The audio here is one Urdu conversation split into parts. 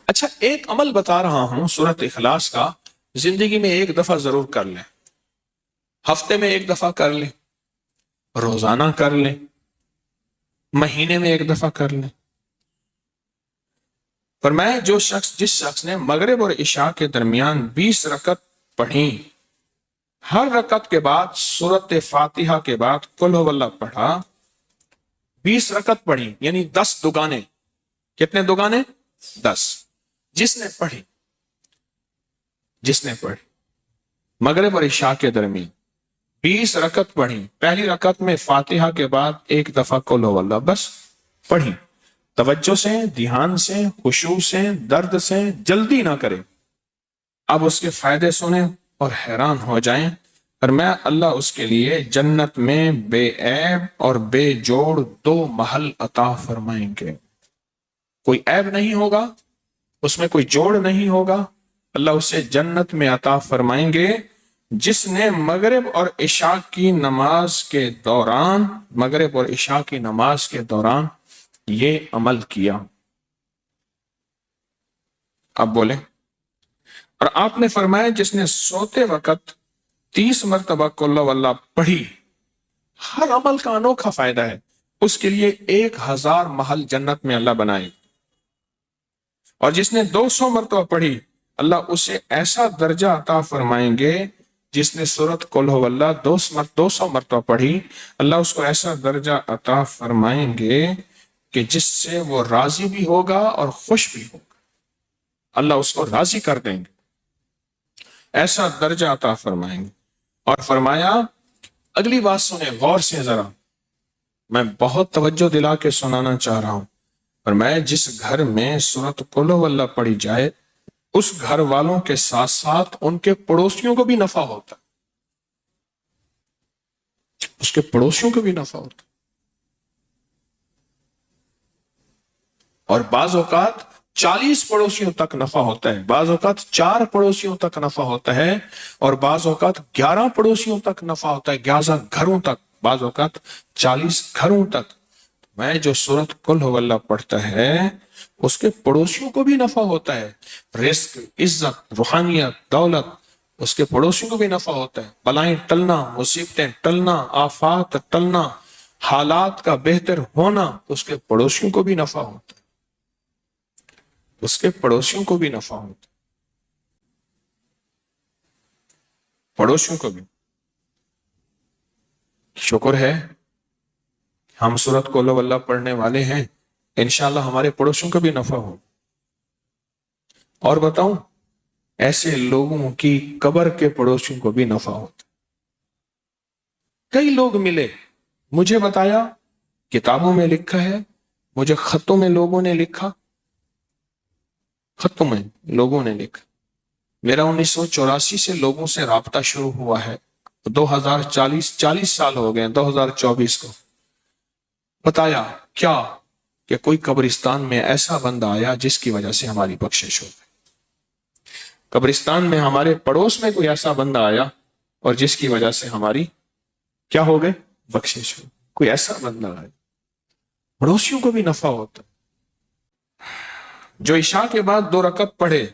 اچھا ایک عمل بتا رہا ہوں سورۃ اخلاص کا، زندگی میں ایک دفعہ ضرور کر لیں، ہفتے میں ایک دفعہ کر لیں، روزانہ کر لیں، مہینے میں ایک دفعہ کر لیں۔ فرمایا جس شخص نے مغرب اور عشاء کے درمیان 20 رکعت پڑھی، ہر رکعت کے بعد سورۃ فاتحہ کے بعد قل ہو اللہ پڑھا، 20 رکعت پڑھی یعنی 10 دگانے۔ کتنے دگانے؟ 10۔ جس نے پڑھی مغرب اور عشاء کے درمیان 20 رکعت پڑھی، پہلی رکعت میں فاتحہ کے بعد ایک دفعہ قل ہو اللہ بس پڑھی، توجہ سے، دھیان سے، خشوع سے، درد سے، جلدی نہ کرے۔ اب اس کے فائدے سنیں اور حیران ہو جائیں۔ اور میں اللہ اس کے لیے جنت میں بے عیب اور بے جوڑ 2 محل عطا فرمائیں گے۔ کوئی عیب نہیں ہوگا، اس میں کوئی جوڑ نہیں ہوگا، اللہ اسے جنت میں عطا فرمائیں گے جس نے مغرب اور عشاء کی نماز کے دوران یہ عمل کیا۔ اب بولیں۔ اور آپ نے فرمایا جس نے سوتے وقت 30 مرتبہ قل ہو اللہ پڑھی، ہر عمل کا انوکھا فائدہ ہے، اس کے لیے 1000 محل جنت میں اللہ بنائے۔ اور جس نے 200 مرتبہ پڑھی، اللہ اسے ایسا درجہ عطا فرمائیں گے۔ جس نے سورۃ قل ہو اللہ 200 مرتبہ پڑھی، اللہ اس کو ایسا درجہ عطا فرمائیں گے کہ جس سے وہ راضی بھی ہوگا اور خوش بھی ہوگا، اللہ اس کو راضی کر دیں گے، ایسا درجہ عطا فرمائیں گے۔ اور فرمایا اگلی بات سنیں غور سے ذرا، میں بہت توجہ دلا کے سنانا چاہ رہا ہوں۔ فرمایا جس گھر میں سورۃ قل ہو اللہ پڑھی جائے، اس گھر والوں کے ساتھ ساتھ ان کے پڑوسیوں کو بھی نفع ہوتا ہے، اس کے پڑوسیوں کو بھی نفع ہوتا ہے۔ اور بعض اوقات 40 پڑوسیوں تک نفع ہوتا ہے، بعض اوقات 4 پڑوسیوں تک نفع ہوتا ہے، اور بعض اوقات 11 پڑوسیوں تک نفع ہوتا ہے، 11 گھروں تک، بعض اوقات 40 گھروں تک۔ میں جو سورۃ قل ہو اللہ پڑھتا ہے اس کے پڑوسیوں کو بھی نفع ہوتا ہے، رزق، عزت، روحانیت، دولت، اس کے پڑوسیوں کو بھی نفع ہوتا ہے، بلائیں ٹلنا، مصیبتیں ٹلنا، آفات ٹلنا، حالات کا بہتر ہونا، اس کے پڑوسیوں کو بھی نفع ہوتا ہے، اس کے پڑوسیوں کو بھی نفع ہوتا ہے، پڑوسیوں کو بھی۔ شکر ہے ہم سورۃ قل ہو اللہ پڑھنے والے ہیں، انشاءاللہ ہمارے پڑوسیوں کو بھی نفع ہو۔ اور بتاؤں ایسے لوگوں کی قبر کے پڑوسیوں کو بھی نفع ہوتا۔ کئی لوگ ملے، مجھے بتایا، کتابوں میں لکھا ہے، مجھے خطوں میں لوگوں نے لکھا، خطوں میں لوگوں نے لکھا۔ میرا 1984 سے لوگوں سے رابطہ شروع ہوا ہے، 40 سال ہو گئے 2024 کو۔ بتایا کیا کہ کوئی قبرستان میں ایسا بندہ آیا جس کی وجہ سے ہماری بخشش ہو گئی، قبرستان میں ہمارے پڑوس میں کوئی ایسا بندہ آیا اور جس کی وجہ سے ہماری کیا ہو گئے؟ بخشش ہو۔ کوئی ایسا بندہ آیا، پڑوسیوں کو بھی نفع ہوتا۔ جو عشاء کے بعد 2 رکعت پڑھے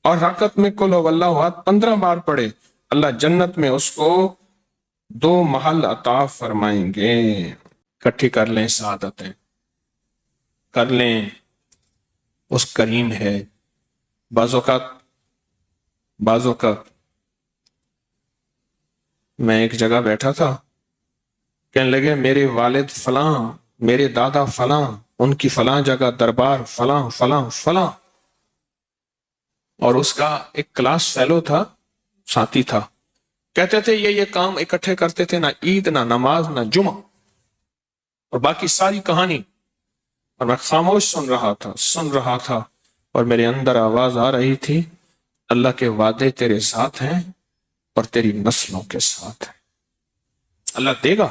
اور رکعت میں قل ہو اللہ 15 بار پڑھے، اللہ جنت میں اس کو 2 محل عطا فرمائیں گے۔ اکٹھی کر لیں سعادتیں، کر لیں، اس کریم ہے۔ بعض اوقات میں ایک جگہ بیٹھا تھا، کہنے لگے میرے والد فلاں، میرے دادا فلاں، ان کی فلاں جگہ دربار فلاں فلاں فلاں، اور اس کا ایک کلاس فیلو تھا، ساتھی تھا، کہتے تھے یہ کام اکٹھے کرتے تھے، نہ عید نہ نماز نہ جمعہ، اور باقی ساری کہانی۔ اور میں خاموش سن رہا تھا اور میرے اندر آواز آ رہی تھی، اللہ کے وعدے تیرے ساتھ ہیں اور تیری نسلوں کے ساتھ ہیں، اللہ دے گا،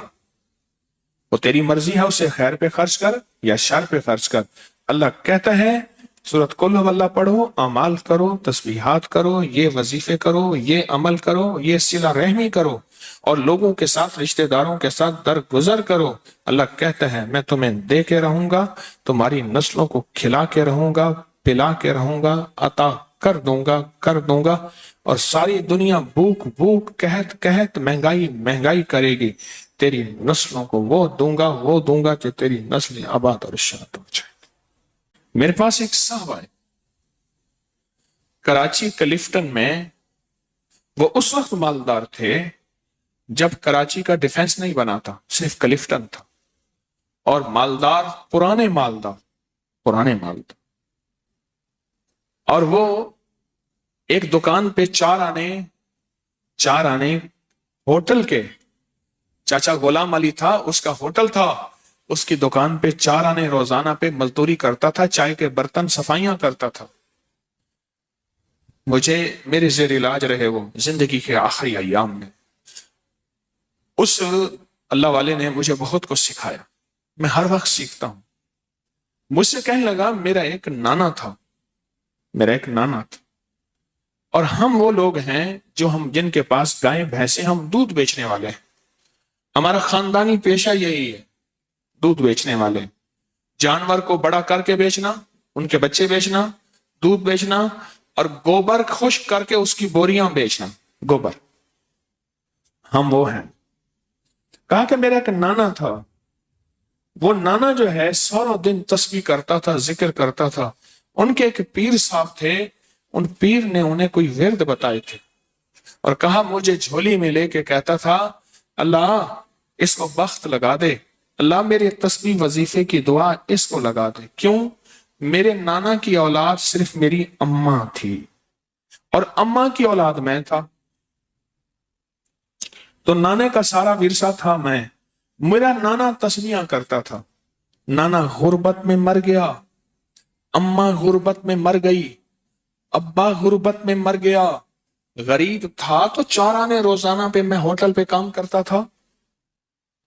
وہ تیری مرضی ہے، اسے خیر پہ خرچ کر یا شر پہ خرچ کر۔ اللہ کہتا ہے سورۃ قل ہو اللہ پڑھو، اعمال کرو، تسبیحات کرو، یہ وظیفے کرو، یہ عمل کرو، یہ صلہ رحمی کرو، اور لوگوں کے ساتھ، رشتہ داروں کے ساتھ درگزر کرو۔ اللہ کہتا ہے میں تمہیں دے کے رہوں گا، تمہاری نسلوں کو کھلا کے رہوں گا، پلا کے رہوں گا، عطا کر دوں گا، اور ساری دنیا بھوک بھوک قحط قحط مہنگائی مہنگائی کرے گی، تیری نسلوں کو وہ دوں گا کہ تیری نسلیں آباد اور شاد ہو جائے۔ میرے پاس ایک صاحب ہے کراچی کلفٹن میں، وہ اس وقت مالدار تھے جب کراچی کا ڈیفنس نہیں بنا تھا، صرف کلفٹن تھا، اور مالدار پرانے مالدار، اور وہ ایک دکان پہ چار آنے ہوٹل کے، چاچا غلام علی تھا، اس کا ہوٹل تھا، اس کی دکان پہ 4 آنے روزانہ پہ مزدوری کرتا تھا، چائے کے برتن صفائیاں کرتا تھا۔ مجھے میرے زیر علاج رہے وہ زندگی کے آخری ایام میں، اس اللہ والے نے مجھے بہت کچھ سکھایا، میں ہر وقت سیکھتا ہوں۔ مجھ سے کہنے لگا میرا ایک نانا تھا، اور ہم وہ لوگ ہیں جن کے پاس گائے بھینسیں، ہم دودھ بیچنے والے ہیں، ہمارا خاندانی پیشہ یہی ہے، دودھ بیچنے والے، جانور کو بڑا کر کے بیچنا، ان کے بچے بیچنا، دودھ بیچنا، اور گوبر خشک کر کے اس کی بوریاں بیچنا، گوبر، ہم وہ ہیں۔ کہا کہ میرا ایک نانا تھا، وہ نانا جو ہے سارا دن تسبیح کرتا تھا، ذکر کرتا تھا، ان کے ایک پیر صاحب تھے، ان پیر نے انہیں کوئی ورد بتائے تھے، اور کہا مجھے جھولی میں لے کے کہتا تھا اللہ اس کو بخت لگا دے، اللہ میرے تسبیح وظیفے کی دعا اس کو لگا دے۔ کیوں؟ میرے نانا کی اولاد صرف میری اماں تھی، اور اماں کی اولاد میں تھا، تو نانے کا سارا ورثہ تھا میں۔ میرا نانا تسبیحاں کرتا تھا، نانا غربت میں مر گیا، اماں غربت میں مر گئی، ابا غربت میں مر گیا، غریب تھا تو 4 آنے روزانہ پہ میں ہوٹل پہ کام کرتا تھا،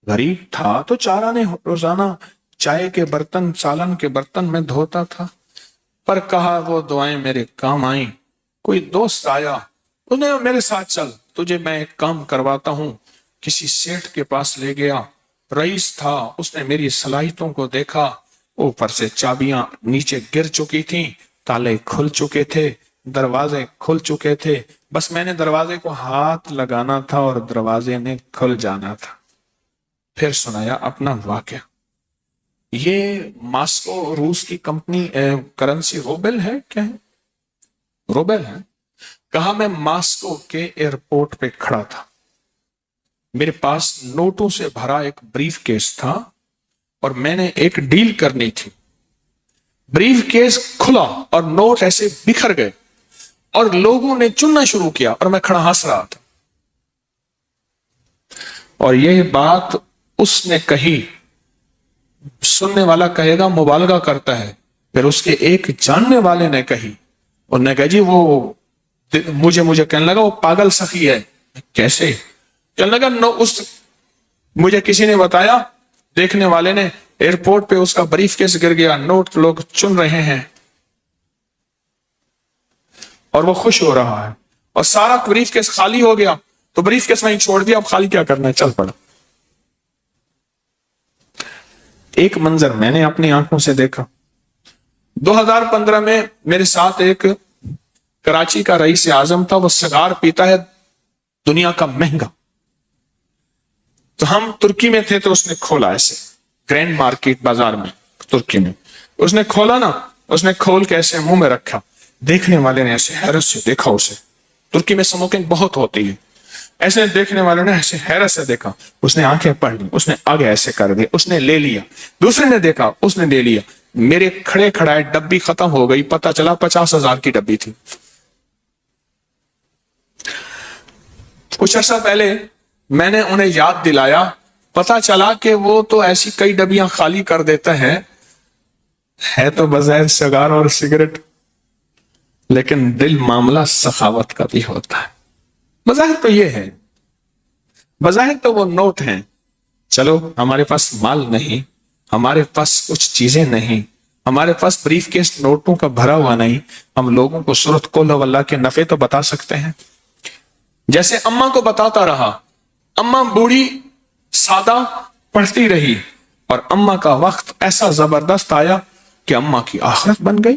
غریب تھا تو 4 آنے روزانہ چائے کے برتن، سالن کے برتن میں دھوتا تھا۔ پر کہا وہ دعائیں میرے کام آئیں، کوئی دوست آیا، انہیں میرے ساتھ چل، تجھے میں ایک کام کرواتا ہوں، کسی سیٹھ کے پاس لے گیا، رئیس تھا، اس نے میری صلاحیتوں کو دیکھا، اوپر سے چابیاں نیچے گر چکی تھیں، تالے کھل چکے تھے، دروازے کھل چکے تھے، بس میں نے دروازے کو ہاتھ لگانا تھا اور دروازے نے کھل جانا تھا۔ پھر سنایا اپنا واقعہ۔ یہ ماسکو روس کی کمپنی کرنسی روبل ہے، کیا ہے؟ روبل ہے۔ کہا میں ماسکو کے ایئرپورٹ پہ کھڑا تھا، میرے پاس نوٹوں سے بھرا ایک بریف کیس تھا، اور میں نے ایک ڈیل کرنی تھی۔ بریف کیس کھلا اور نوٹ ایسے بکھر گئے، اور لوگوں نے چننا شروع کیا، اور میں کھڑا ہنس رہا تھا۔ اور یہ بات اس نے کہی، سننے والا کہے گا مبالغہ کرتا ہے، پھر اس کے ایک جاننے والے نے کہی، انہوں نے کہا جی وہ مجھے کہنے لگا وہ پاگل سخی ہے۔ کیسے؟ کہنے لگا مجھے کسی نے بتایا، دیکھنے والے نے، ایئرپورٹ پہ اس کا بریف کیس گر گیا، نوٹ لوگ چن رہے ہیں، اور وہ خوش ہو رہا ہے، اور سارا بریف کیس خالی ہو گیا، تو بریف کیس وہیں چھوڑ دیا، اب خالی کیا کرنا ہے، چل پڑا۔ ایک منظر میں نے اپنی آنکھوں سے دیکھا۔ 2015 میں میرے ساتھ ایک کراچی کا رئیس اعظم تھا، وہ سگار پیتا ہے دنیا کا مہنگا، تو ہم ترکی میں تھے، تو اس نے کھولا ایسے گرینڈ مارکیٹ بازار میں ترکی میں، اس نے کھولا نا، اس نے کھول کے ایسے منہ میں رکھا، دیکھنے والے نے ایسے حیرت سے دیکھا اسے، ترکی میں سموکنگ بہت ہوتی ہے، ایسے دیکھنے والے نے ایسے حیرت سے دیکھا، اس نے آنکھیں پڑھ لی، اس نے آگے ایسے کر دی، اس نے لے لیا، دوسرے نے دیکھا، اس نے لے لیا، میرے کھڑے کھڑائے ڈبی ختم ہو گئی، پتہ چلا 50,000 کی ڈبی تھی۔ کچھ عرصہ پہلے میں نے انہیں یاد دلایا، پتہ چلا کہ وہ تو ایسی کئی ڈبیاں خالی کر دیتا ہے تو بظاہر سگار اور سگریٹ، لیکن دل معاملہ سخاوت کا بھی ہوتا ہے۔ بظاہر تو یہ ہے، بظاہر تو وہ نوٹ ہیں، چلو ہمارے پاس مال نہیں، ہمارے پاس کچھ چیزیں نہیں، ہمارے پاس بریف کیس نوٹوں کا بھرا ہوا نہیں، ہم لوگوں کو سورۃ قل ہو اللہ کے نفع تو بتا سکتے ہیں۔ جیسے اماں کو بتاتا رہا، اماں بوڑھی سادہ پڑھتی رہی، اور اماں کا وقت ایسا زبردست آیا کہ اماں کی آخرت بن گئی۔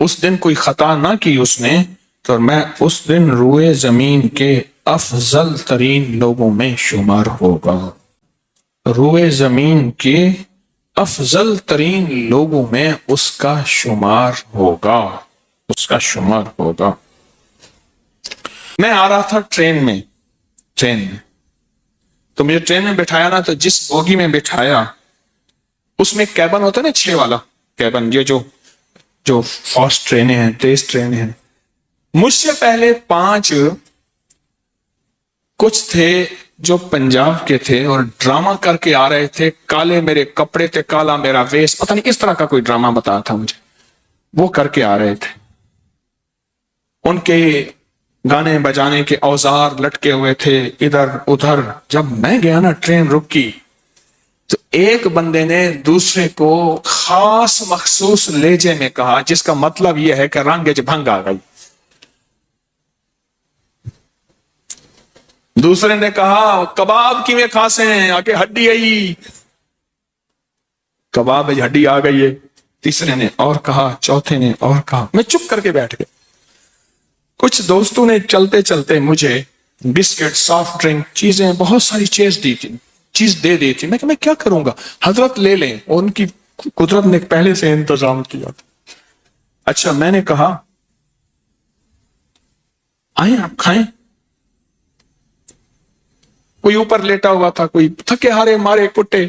اس دن کوئی خطا نہ کی اس نے تو میں اس دن روئے زمین کے افضل ترین لوگوں میں شمار ہوگا. روئے زمین کے افضل ترین لوگوں میں اس کا شمار ہوگا. اس کا شمار ہوگا. میں آ رہا تھا ٹرین میں تو مجھے ٹرین میں بٹھایا نا, تو جس بوگی میں بٹھایا اس میں کیبن ہوتا ہے نا, 6 والا کیبن, یہ جو فاسٹ ٹرینیں ہیں, تیز ٹرینیں ہیں. مجھ سے پہلے 5 کچھ تھے جو پنجاب کے تھے اور ڈرامہ کر کے آ رہے تھے. کالے میرے کپڑے تھے, کالا میرا ویس, پتہ نہیں اس طرح کا کوئی ڈرامہ بتایا تھا مجھے. وہ کر کے آ رہے تھے. ان کے گانے بجانے کے اوزار لٹکے ہوئے تھے ادھر ادھر. جب میں گیا نا, ٹرین رکی, تو ایک بندے نے دوسرے کو خاص مخصوص لہجے میں کہا, جس کا مطلب یہ ہے کہ رنگ بھنگ آ گئی. دوسرے نے کہا کباب کی میں کھاسے ہیں, آگے ہڈی آئی, کباب ہڈی آ گئی ہے. تیسرے نے اور کہا, چوتھے نے اور کہا. میں چپ کر کے بیٹھ گیا. کچھ دوستوں نے چلتے چلتے مجھے بسکٹ, سافٹ ڈرنک, چیزیں, بہت ساری چیز دے دی تھی. میں کیا کروں گا, حضرت لے لیں, ان کی قدرت نے پہلے سے انتظام کیا تھا. اچھا, میں نے کہا آئیں آپ کھائیں. کوئی اوپر لیٹا ہوا تھا, کوئی تھکے ہارے مارے کٹے.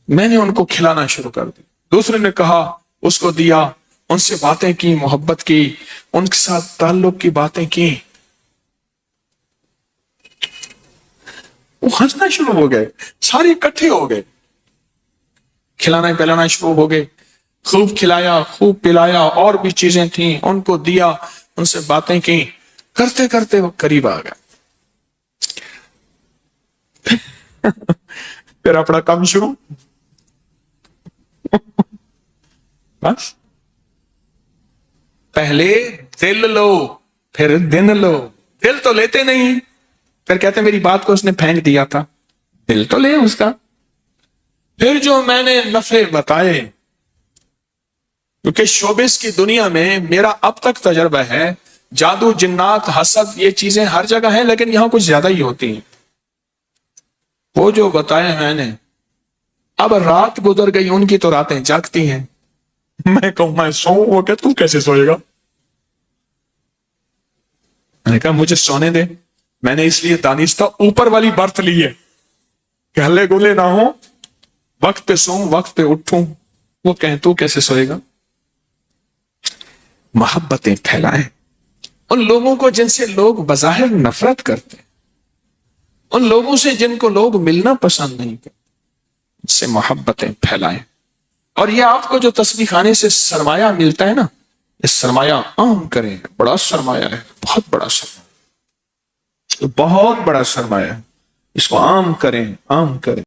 میں نے ان کو کھلانا شروع کر دی. دوسرے نے کہا, اس کو دیا, ان سے باتیں کی, محبت کی, ان کے ساتھ تعلق کی باتیں کی. وہ ہنسنا شروع ہو گئے, سارے اکٹھے ہو گئے, کھلانا پلانا شروع ہو گئے. خوب کھلایا, خوب پلایا, اور بھی چیزیں تھیں ان کو دیا, ان سے باتیں کی. کرتے کرتے وہ قریب آ گئے. پھر اپنا کام شروع. بس پہلے دل لو پھر دن لو. دل تو لیتے نہیں, پھر کہتے میری بات کو اس نے پھینک دیا تھا. دل تو لے اس کا. پھر جو میں نے نفع بتائے, کیونکہ شوبز کی دنیا میں میرا اب تک تجربہ ہے, جادو, جنات, حسد, یہ چیزیں ہر جگہ ہیں, لیکن یہاں کچھ زیادہ ہی ہوتی ہیں. وہ جو بتایا میں نے, اب رات گزر گئی, ان کی تو راتیں جاگتی ہیں. میں کہوں میں سوؤں, وہ کہ تو کیسے سوئے گا. میں نے کہا مجھے سونے دے. میں نے اس لیے دانستہ اوپر والی برت لی ہے کہ ہلے گولے نہ ہو, وقت پہ سوؤں, وقت پہ اٹھوں. وہ کہیں تو کیسے سوئے گا. محبتیں پھیلائیں ان لوگوں کو جن سے لوگ بظاہر نفرت کرتے, ان لوگوں سے جن کو لوگ ملنا پسند نہیں کرتے, ان سے محبتیں پھیلائیں. اور یہ آپ کو جو تسبیح خانے سے سرمایہ ملتا ہے نا, یہ سرمایہ عام کریں. بڑا سرمایہ ہے, بہت بڑا سرمایہ, بہت بڑا سرمایہ ہے. اس کو عام کریں, عام کریں.